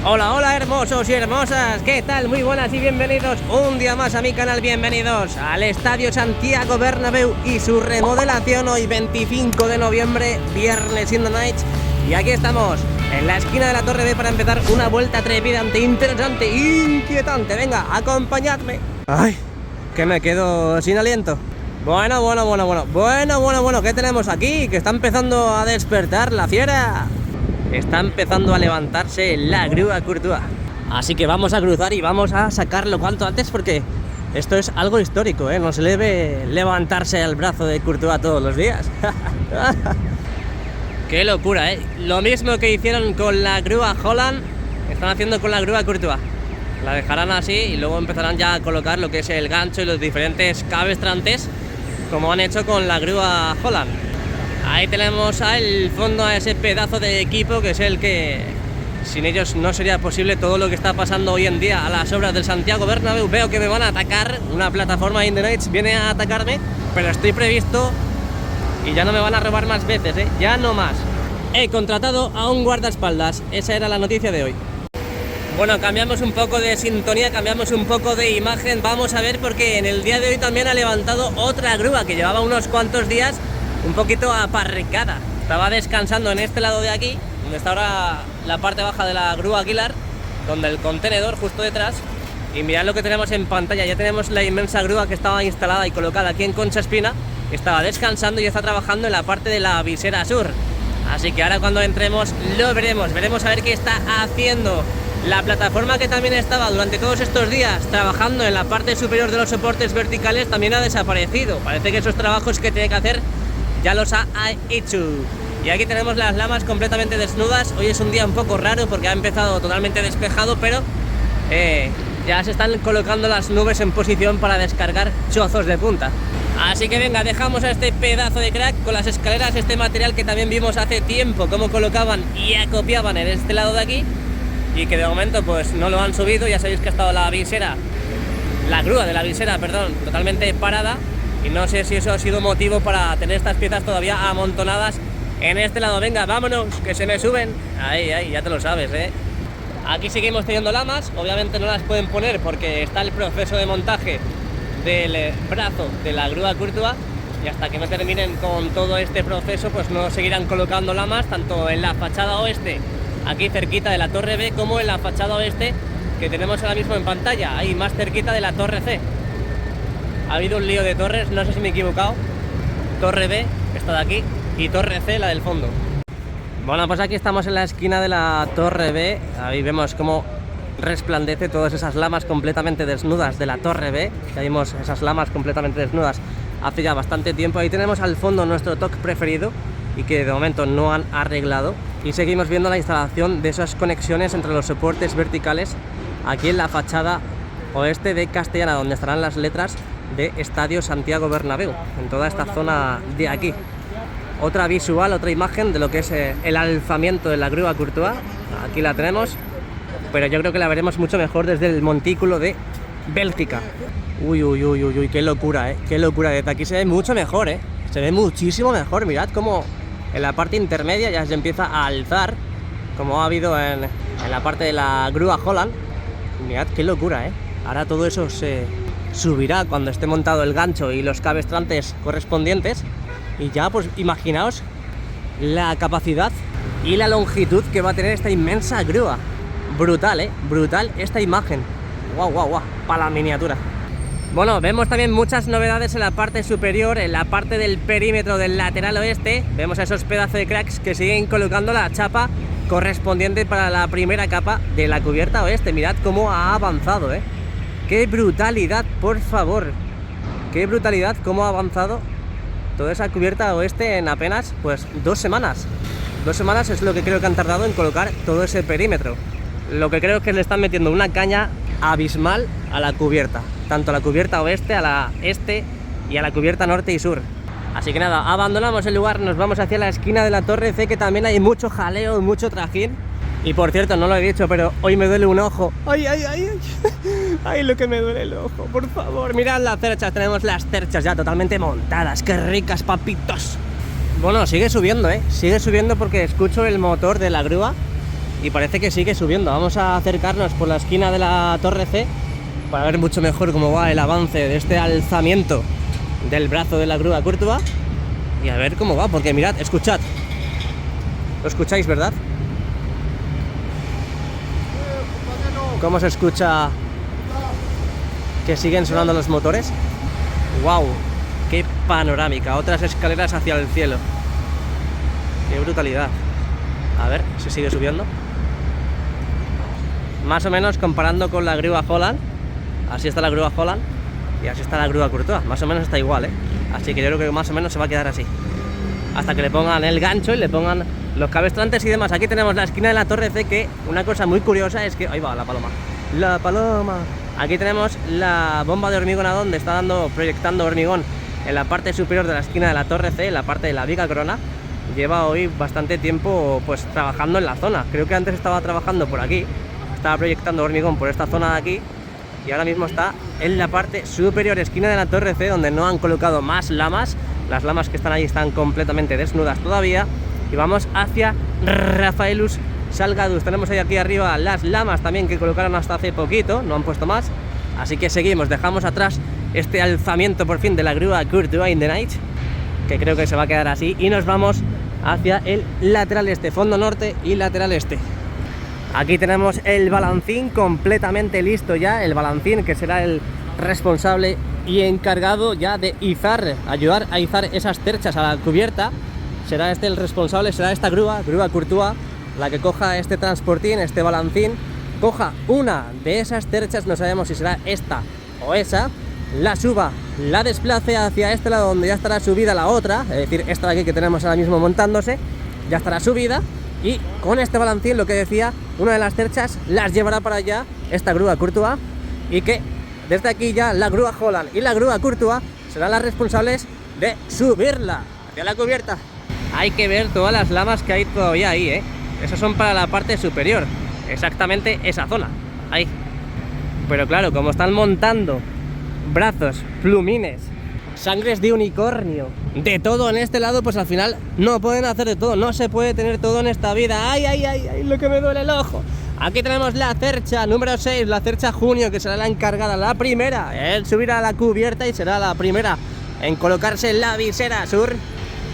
Hola, hola hermosos y hermosas, ¿qué tal? Muy buenas y bienvenidos un día más a mi canal, bienvenidos al Estadio Santiago Bernabéu y su remodelación hoy 25 de noviembre, viernes in the night. Y aquí estamos, en la esquina de la Torre B para empezar una vuelta trepidante, interesante, inquietante. Venga, acompañadme. Ay, que me quedo sin aliento. Bueno, ¿qué tenemos aquí? Que está empezando a despertar la fiera. Está empezando a levantarse la grúa Courtois. Así que vamos a cruzar y vamos a sacarlo cuanto antes porque esto es algo histórico, ¿eh? No se debe levantarse al brazo de Courtois todos los días. Qué locura, ¿eh? Lo mismo que hicieron con la grúa Holland, están haciendo con la grúa Courtois. La dejarán así y luego empezarán ya a colocar lo que es el gancho y los diferentes cabestrantes, como han hecho con la grúa Holland. Ahí tenemos al fondo a ese pedazo de equipo que es el que sin ellos no sería posible todo lo que está pasando hoy en día a las obras del Santiago Bernabéu. Veo que me van a atacar, una plataforma in the nights viene a atacarme, pero estoy previsto y ya no me van a robar más veces, ¿eh? Ya no más. He contratado a un guardaespaldas, esa era la noticia de hoy. Bueno, cambiamos un poco de sintonía, cambiamos un poco de imagen, vamos a ver porque en el día de hoy también ha levantado otra grúa que llevaba unos cuantos días un poquito aparcada. Estaba descansando en este lado de aquí, donde está ahora la parte baja de la grúa Aguilar, donde el contenedor justo detrás. Y mirad lo que tenemos en pantalla, ya tenemos la inmensa grúa que estaba instalada y colocada aquí en Concha Espina. Estaba descansando y está trabajando en la parte de la visera sur. Así que ahora cuando entremos lo veremos, veremos a ver qué está haciendo. La plataforma que también estaba durante todos estos días trabajando en la parte superior de los soportes verticales también ha desaparecido. Parece que esos trabajos que tiene que hacer ya los ha hecho. Y aquí tenemos las lamas completamente desnudas. Hoy es un día un poco raro porque ha empezado totalmente despejado, pero ya se están colocando las nubes en posición para descargar chozos de punta. Así que venga, dejamos a este pedazo de crack con las escaleras, este material que también vimos hace tiempo cómo colocaban y acopiaban en este lado de aquí, y que de momento pues no lo han subido. Ya sabéis que ha estado la visera, la grúa de la visera, perdón, totalmente parada. Y no sé si eso ha sido motivo para tener estas piezas todavía amontonadas en este lado. Venga, vámonos, que se me suben. Ahí, ya te lo sabes, ¿eh? Aquí seguimos teniendo lamas. Obviamente no las pueden poner porque está el proceso de montaje del brazo de la grúa Courtois. Y hasta que no terminen con todo este proceso, pues no seguirán colocando lamas, tanto en la fachada oeste, aquí cerquita de la Torre B, como en la fachada oeste que tenemos ahora mismo en pantalla, ahí más cerquita de la Torre C. Ha habido un lío de torres, no sé si me he equivocado. Torre B, esta de aquí, y Torre C, la del fondo. Bueno, pues aquí estamos en la esquina de la Torre B. Ahí vemos cómo resplandece todas esas lamas completamente desnudas de la Torre B. Ya vimos esas lamas completamente desnudas hace ya bastante tiempo. Ahí tenemos al fondo nuestro TOC preferido y que de momento no han arreglado. Y seguimos viendo la instalación de esas conexiones entre los soportes verticales aquí en la fachada oeste de Castellana, donde estarán las letras de Estadio Santiago Bernabéu, en toda esta zona de aquí. Otra visual, otra imagen de lo que es el alzamiento de la grúa Courtois. Aquí la tenemos, pero yo creo que la veremos mucho mejor desde el montículo de Bélgica. Uy, qué locura, qué locura. Desde aquí se ve mucho mejor, se ve muchísimo mejor. Mirad cómo en la parte intermedia ya se empieza a alzar, como ha habido en la parte de la grúa Holland. Mirad qué locura, Ahora todo eso se subirá cuando esté montado el gancho y los cabestrantes correspondientes. Y ya pues imaginaos la capacidad y la longitud que va a tener esta inmensa grúa. Brutal, brutal esta imagen. Guau, para la miniatura. Bueno, vemos también muchas novedades en la parte superior, en la parte del perímetro del lateral oeste. Vemos a esos pedazos de cracks que siguen colocando la chapa correspondiente para la primera capa de la cubierta oeste. Mirad cómo ha avanzado, ¡Qué brutalidad, por favor! ¡Qué brutalidad cómo ha avanzado toda esa cubierta oeste en apenas, pues, 2 semanas! 2 semanas es lo que creo que han tardado en colocar todo ese perímetro. Lo que creo es que le están metiendo una caña abismal a la cubierta. Tanto a la cubierta oeste, a la este y a la cubierta norte y sur. Así que nada, abandonamos el lugar, nos vamos hacia la esquina de la Torre C, que también hay mucho jaleo, mucho trajín. Y por cierto, no lo he dicho, pero hoy me duele un ojo. Ay, lo que me duele el ojo, por favor. Mirad las cerchas, tenemos las cerchas ya totalmente montadas. ¡Qué ricas, papitos! Bueno, sigue subiendo, sigue subiendo porque escucho el motor de la grúa y parece que sigue subiendo. Vamos a acercarnos por la esquina de la Torre C para ver mucho mejor cómo va el avance de este alzamiento del brazo de la grúa Courtois y a ver cómo va, porque mirad, escuchad. ¿Lo escucháis, verdad? ¿Cómo se escucha que siguen sonando los motores? ¡Wow! ¡Qué panorámica! Otras escaleras hacia el cielo. ¡Qué brutalidad! A ver, se sigue subiendo. Más o menos comparando con la grúa Holland. Así está la grúa Holland y así está la grúa Courtois. Más o menos está igual, ¿eh? Así que yo creo que más o menos se va a quedar así. Hasta que le pongan el gancho y le pongan los cabestrantes y demás. Aquí tenemos la esquina de la Torre C, que una cosa muy curiosa es que... Ahí va la paloma. ¡La paloma! Aquí tenemos la bomba de hormigón donde está proyectando hormigón en la parte superior de la esquina de la Torre C, en la parte de la viga Corona. Lleva hoy bastante tiempo pues trabajando en la zona. Creo que antes estaba trabajando por aquí, estaba proyectando hormigón por esta zona de aquí, y ahora mismo está en la parte superior esquina de la Torre C, donde no han colocado más lamas. Las lamas que están ahí están completamente desnudas todavía. Y vamos hacia Rafaelus Salgadus. Tenemos ahí aquí arriba las lamas también que colocaron hasta hace poquito, no han puesto más. Así que seguimos, dejamos atrás este alzamiento por fin de la grúa Courtois in the Night, que creo que se va a quedar así, y nos vamos hacia el lateral este, fondo norte y lateral este. Aquí tenemos el balancín completamente listo ya, el balancín que será el responsable y encargado ya de ayudar a izar esas terchas a la cubierta. Será este el responsable, será esta grúa Courtois, la que coja este transportín, este balancín, coja una de esas terchas, no sabemos si será esta o esa, la suba, la desplace hacia este lado donde ya estará subida la otra, es decir, esta de aquí que tenemos ahora mismo montándose, ya estará subida, y con este balancín, lo que decía, una de las terchas las llevará para allá esta grúa Courtois, y que desde aquí ya la grúa Holland y la grúa Courtois serán las responsables de subirla hacia la cubierta. Hay que ver todas las lamas que hay todavía ahí, ¿eh? Esas son para la parte superior, exactamente esa zona, ahí. Pero claro, como están montando brazos, plumines, sangres de unicornio, de todo en este lado, pues al final no pueden hacer de todo, no se puede tener todo en esta vida. ¡Ay, ay, ay, ay! Lo que me duele el ojo. Aquí tenemos la cercha número 6, la cercha Junio, que será la encargada, la primera en subir a la cubierta y será la primera en colocarse la visera sur,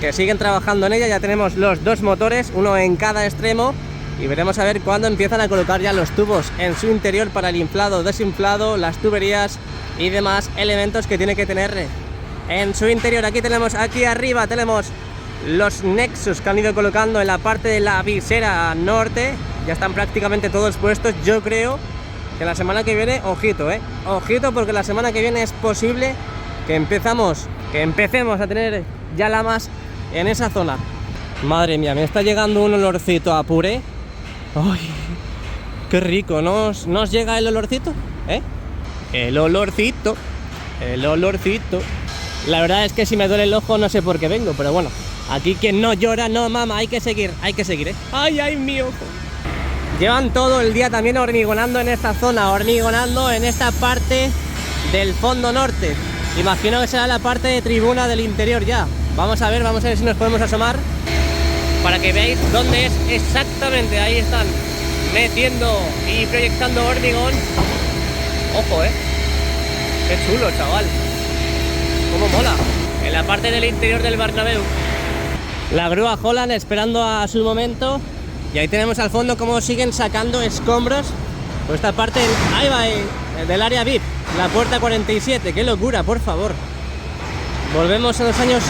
que siguen trabajando en ella. Ya tenemos los dos motores, uno en cada extremo, y veremos a ver cuándo empiezan a colocar ya los tubos en su interior para el inflado, desinflado, las tuberías y demás elementos que tiene que tener en su interior. Aquí tenemos, aquí arriba tenemos los nexos que han ido colocando en la parte de la visera norte. Ya están prácticamente todos puestos. Yo creo que la semana que viene, ojito, ojito, porque la semana que viene es posible que empecemos a tener ya lamas en esa zona. Madre mía, me está llegando un olorcito a puré. ¡Ay! ¡Qué rico! ¿No os llega el olorcito? El olorcito. La verdad es que si me duele el ojo no sé por qué vengo, pero bueno, aquí quien no llora no mama, hay que seguir, ¡Ay, ay, mi ojo! Llevan todo el día también hormigonando en esta zona, hormigonando en esta parte del fondo norte. Imagino que será la parte de tribuna del interior ya. Vamos a ver si nos podemos asomar para que veáis dónde es exactamente. Ahí están metiendo y proyectando hormigón. Ojo, qué chulo, chaval. Cómo mola. En la parte del interior del Bernabéu. La grúa Holland esperando a su momento. Y ahí tenemos al fondo cómo siguen sacando escombros por esta parte. Ahí va, del área VIP, la puerta 47. Qué locura, por favor. Volvemos a los años...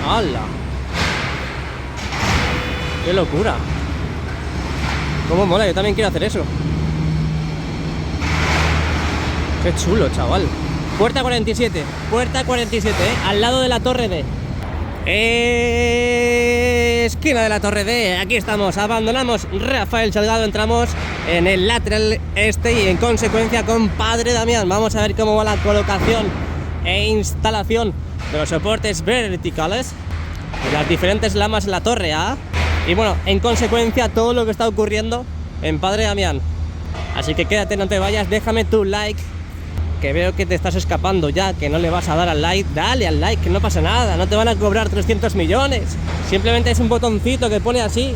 ¡Hala! ¡Qué locura! Cómo mola, yo también quiero hacer eso. ¡Qué chulo, chaval! Puerta 47, al lado de la Torre D. Esquina de la Torre D, aquí estamos, abandonamos Rafael Salgado, entramos en el lateral este y en consecuencia con Padre Damián. Vamos a ver cómo va la colocación e instalación de los soportes verticales de las diferentes lamas en la torre A. Y bueno, en consecuencia todo lo que está ocurriendo en Padre Damián. Así que quédate, no te vayas, déjame tu like, que veo que te estás escapando ya, que no le vas a dar al like. Dale al like, que no pasa nada, no te van a cobrar 300 millones. Simplemente es un botoncito que pone así,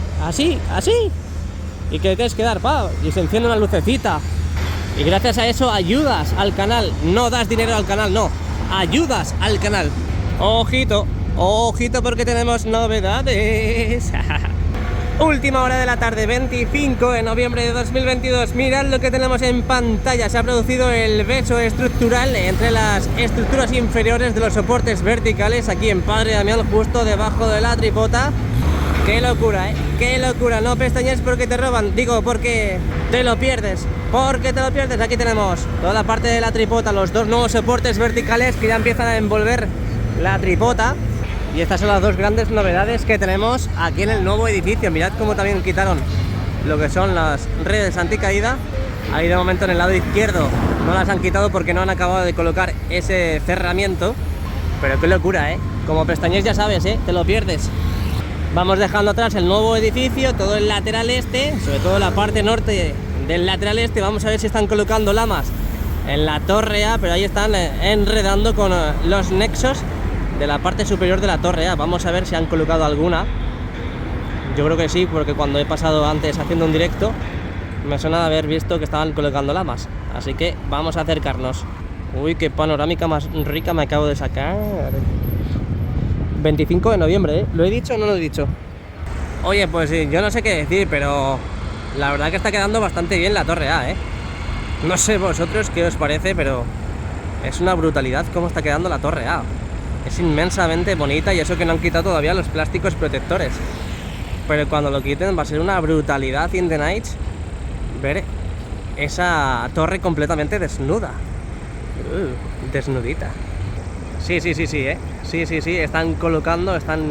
y que tienes que dar, pa, y se enciende una lucecita. Y gracias a eso ayudas al canal, no das dinero al canal, no, ayudas al canal. Ojito, ojito porque tenemos novedades. Última hora de la tarde, 25 de noviembre de 2022. Mirad lo que tenemos en pantalla. Se ha producido el beso estructural entre las estructuras inferiores de los soportes verticales aquí en Padre Damián, justo debajo de la tripota. ¡Qué locura, qué locura! No pestañes porque te roban, digo porque te lo pierdes. Porque te lo pierdes. Aquí tenemos toda la parte de la tripota, los dos nuevos soportes verticales que ya empiezan a envolver la tripota. Y estas son las dos grandes novedades que tenemos aquí en el nuevo edificio. Mirad cómo también quitaron lo que son las redes anticaída. Ahí de momento en el lado izquierdo no las han quitado porque no han acabado de colocar ese cerramiento. Pero qué locura, como pestañez ya sabes, te lo pierdes. Vamos dejando atrás el nuevo edificio, todo el lateral este, sobre todo la parte norte del lateral este. Vamos a ver si están colocando lamas en la torre A, pero ahí están enredando con los nexos de la parte superior de la torre A. Vamos a ver si han colocado alguna. Yo creo que sí, porque cuando he pasado antes haciendo un directo me suena de haber visto que estaban colocando lamas. Así que vamos a acercarnos. Uy, qué panorámica más rica me acabo de sacar. 25 de noviembre, ¿Lo he dicho o no lo he dicho? Oye, pues sí, yo no sé qué decir, pero la verdad que está quedando bastante bien la torre A, No sé vosotros qué os parece, pero es una brutalidad cómo está quedando la torre A. Es inmensamente bonita y eso que no han quitado todavía los plásticos protectores. Pero cuando lo quiten va a ser una brutalidad in the night ver esa torre completamente desnuda. Desnudita. Sí, Sí, están colocando, están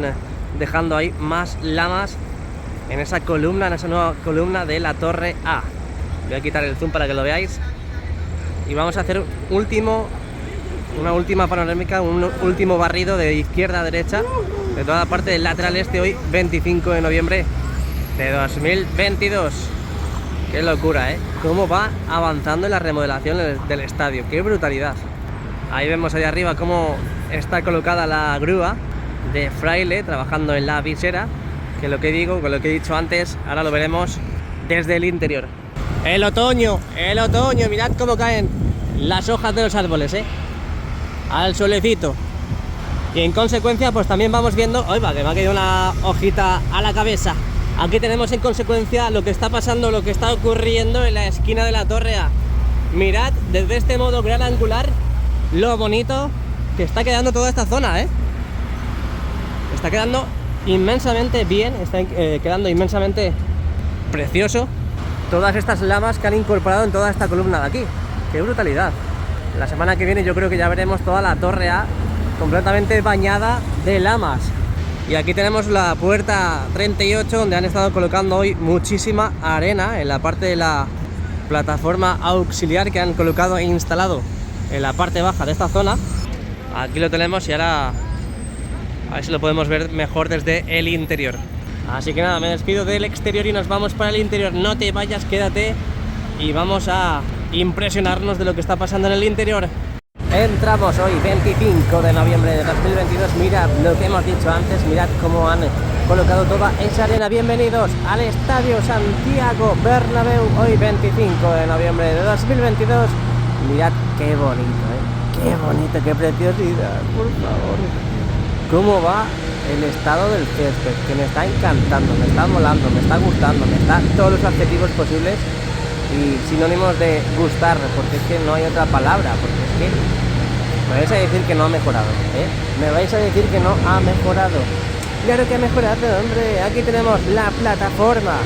dejando ahí más lamas en esa columna, en esa nueva columna de la torre A. Voy a quitar el zoom para que lo veáis. Y vamos a hacer una última panorámica, un último barrido de izquierda a derecha de toda la parte del lateral este hoy, 25 de noviembre de 2022. Qué locura, cómo va avanzando en la remodelación del estadio, qué brutalidad. Ahí vemos allá arriba cómo está colocada la grúa de Fraile trabajando en la visera, que lo que digo, con lo que he dicho antes, ahora lo veremos desde el interior. El otoño, mirad cómo caen las hojas de los árboles, al solecito. Y en consecuencia pues también vamos viendo, oiga, que me ha caído una hojita a la cabeza. Aquí tenemos en consecuencia lo que está pasando, lo que está ocurriendo en la esquina de la torre A. Mirad desde este modo gran angular lo bonito que está quedando toda esta zona, Está quedando inmensamente bien, está quedando inmensamente precioso. Todas estas lamas que han incorporado en toda esta columna de aquí. ¡Qué brutalidad! La semana que viene yo creo que ya veremos toda la torre A completamente bañada de lamas. Y aquí tenemos la puerta 38, donde han estado colocando hoy muchísima arena en la parte de la plataforma auxiliar que han colocado e instalado en la parte baja de esta zona. Aquí lo tenemos y ahora a ver si lo podemos ver mejor desde el interior. Así que nada, me despido del exterior y nos vamos para el interior. No te vayas, quédate y vamos a impresionarnos de lo que está pasando en el interior. Entramos hoy 25 de noviembre de 2022. Mirad lo que hemos dicho antes, mirad cómo han colocado toda esa arena. Bienvenidos al Estadio Santiago Bernabéu, hoy 25 de noviembre de 2022. Mirad qué bonito, qué bonito, qué preciosidad, por favor. Cómo va el estado del césped, que me está encantando, me está molando, me está gustando, me está todos los adjetivos posibles y sinónimos de gustar, porque es que no hay otra palabra, porque es que me vais a decir que no ha mejorado, me vais a decir que no ha mejorado. Claro que ha mejorado, hombre. Aquí tenemos la plataforma,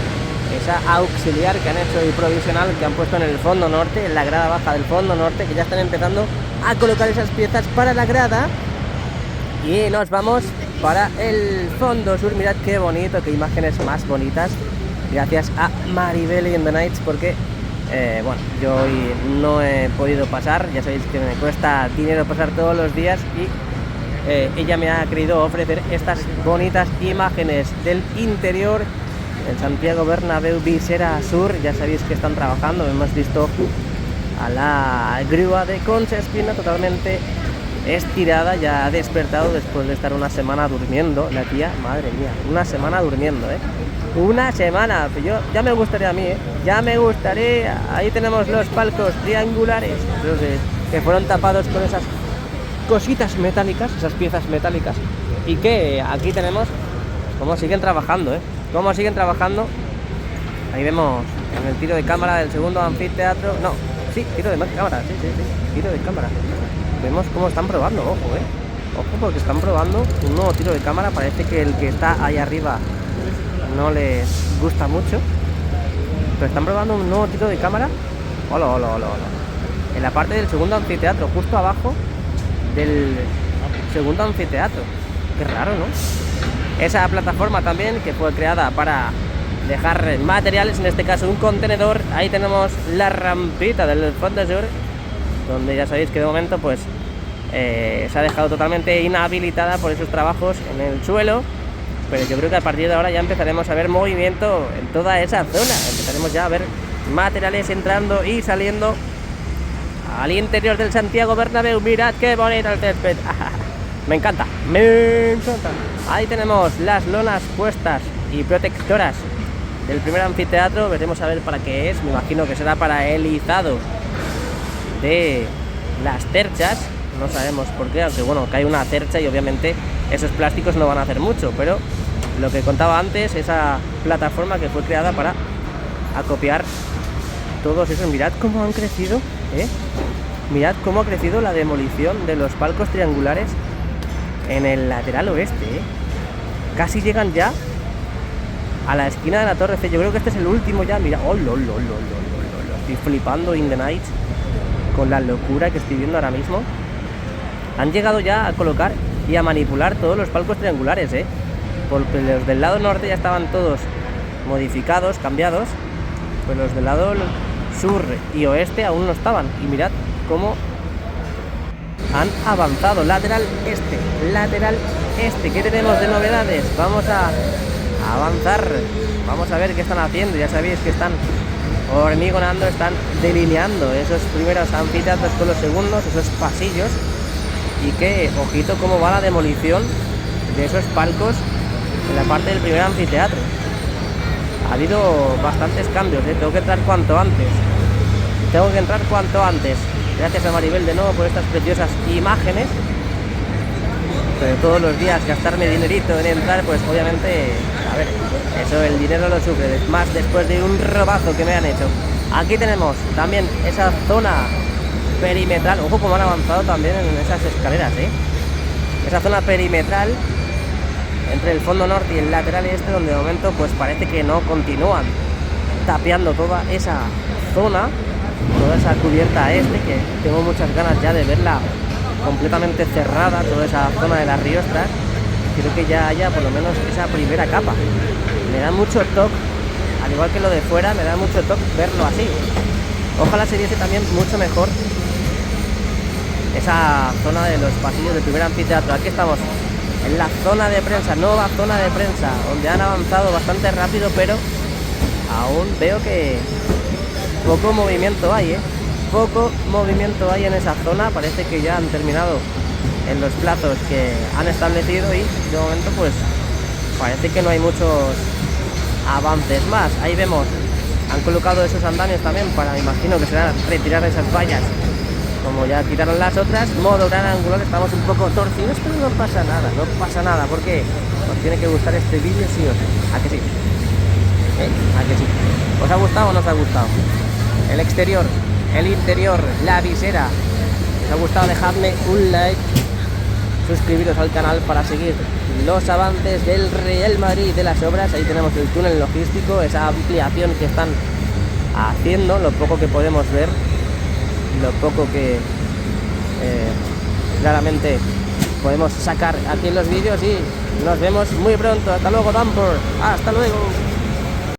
esa auxiliar que han hecho y provisional que han puesto en el fondo norte, en la grada baja del fondo norte, que ya están empezando a colocar esas piezas para la grada. Y nos vamos para el fondo sur. Mirad qué bonito, qué imágenes más bonitas, gracias a Maribel in the Nights, porque bueno, yo hoy no he podido pasar, ya sabéis que me cuesta dinero pasar todos los días y ella me ha querido ofrecer estas bonitas imágenes del interior en Santiago Bernabéu Visera Sur. Ya sabéis que están trabajando, hemos visto a la grúa de Concha Espina totalmente estirada, ya ha despertado después de estar una semana durmiendo. La tía, madre mía, una semana durmiendo, una semana. Yo ya me gustaría a mí, ya me gustaría. Ahí tenemos los palcos triangulares, que fueron tapados con esas cositas metálicas, esas piezas metálicas, y que aquí tenemos cómo siguen trabajando, cómo siguen trabajando. Ahí vemos en el tiro de cámara del segundo anfiteatro. No, sí, tiro de cámara, sí, tiro de cámara. Vemos cómo están probando, ojo, ojo, porque están probando un nuevo tiro de cámara. Parece que el que está ahí arriba no les gusta mucho, pero están probando un nuevo tiro de cámara. Hola, hola, hola, hola. En la parte del segundo anfiteatro, justo abajo del segundo anfiteatro. Qué raro, ¿no? Esa plataforma también, que fue creada para dejar materiales, en este caso un contenedor. Ahí tenemos la rampita del Fondo Sur, donde ya sabéis que de momento pues se ha dejado totalmente inhabilitada por esos trabajos en el suelo, pero yo creo que a partir de ahora ya empezaremos a ver movimiento en toda esa zona. Empezaremos ya a ver materiales entrando y saliendo al interior del Santiago Bernabéu. Mirad qué bonito el césped. Me encanta, me encanta. Ahí tenemos las lonas puestas y protectoras del primer anfiteatro. Veremos a ver para qué es. Me imagino que será para el izado de las cerchas. No sabemos por qué, aunque bueno, cae una cercha y obviamente esos plásticos no van a hacer mucho, pero lo que contaba antes, esa plataforma que fue creada para acopiar todos esos. Mirad cómo han crecido, mirad cómo ha crecido la demolición de los palcos triangulares en el lateral oeste, Casi llegan ya a la esquina de la Torre C. Yo creo que este es el último ya. Mira, estoy flipando in the night con la locura que estoy viendo ahora mismo. Han llegado ya a colocar y a manipular todos los palcos triangulares, porque los del lado norte ya estaban todos modificados, cambiados, pues los del lado sur y oeste aún no estaban. Y mirad cómo han avanzado. Lateral este, ¿qué tenemos de novedades? Vamos a avanzar, vamos a ver qué están haciendo. Ya sabéis que están hormigonando, están delineando esos primeros anfiteatros con los segundos, esos pasillos, y que, ojito, cómo va la demolición de esos palcos en la parte del primer anfiteatro. Ha habido bastantes cambios, tengo que entrar cuanto antes. Gracias a Maribel de nuevo por estas preciosas imágenes. Pero todos los días gastarme dinerito en entrar, pues obviamente, a ver, eso el dinero lo sufre, más después de un robazo que me han hecho. Aquí tenemos también esa zona perimetral. Ojo cómo han avanzado también en esas escaleras, esa zona perimetral entre el fondo norte y el lateral este, donde de momento pues parece que no continúan tapiando toda esa zona, toda esa cubierta que tengo muchas ganas ya de verla completamente cerrada, toda esa zona de las riostras. Quiero que ya haya por lo menos esa primera capa. Me da mucho toque, al igual que lo de fuera, me da mucho toque verlo así. Ojalá se viese también mucho mejor esa zona de los pasillos del primer anfiteatro. Aquí estamos en la zona de prensa, nueva zona de prensa, donde han avanzado bastante rápido, pero aún veo que poco movimiento hay, poco movimiento hay en esa zona. Parece que ya han terminado en los plazos que han establecido y de momento pues parece que no hay muchos avances más. Ahí vemos, han colocado esos andamios también para, me imagino que será retirar esas vallas, como ya quitaron las otras. Modo gran angular, estamos un poco torcidos, pero no pasa nada, porque os tiene que gustar este vídeo sí o sí. ¿A que sí? ¿A que sí? ¿Os ha gustado o no os ha gustado? El exterior, el interior, la visera. ¿Os ha gustado? Dejadme un like, suscribiros al canal para seguir los avances del Real Madrid, de las obras. Ahí tenemos el túnel logístico, esa ampliación que están haciendo, lo poco que podemos ver, lo poco que claramente podemos sacar aquí en los vídeos, y nos vemos muy pronto. Hasta luego, Dampor, hasta luego.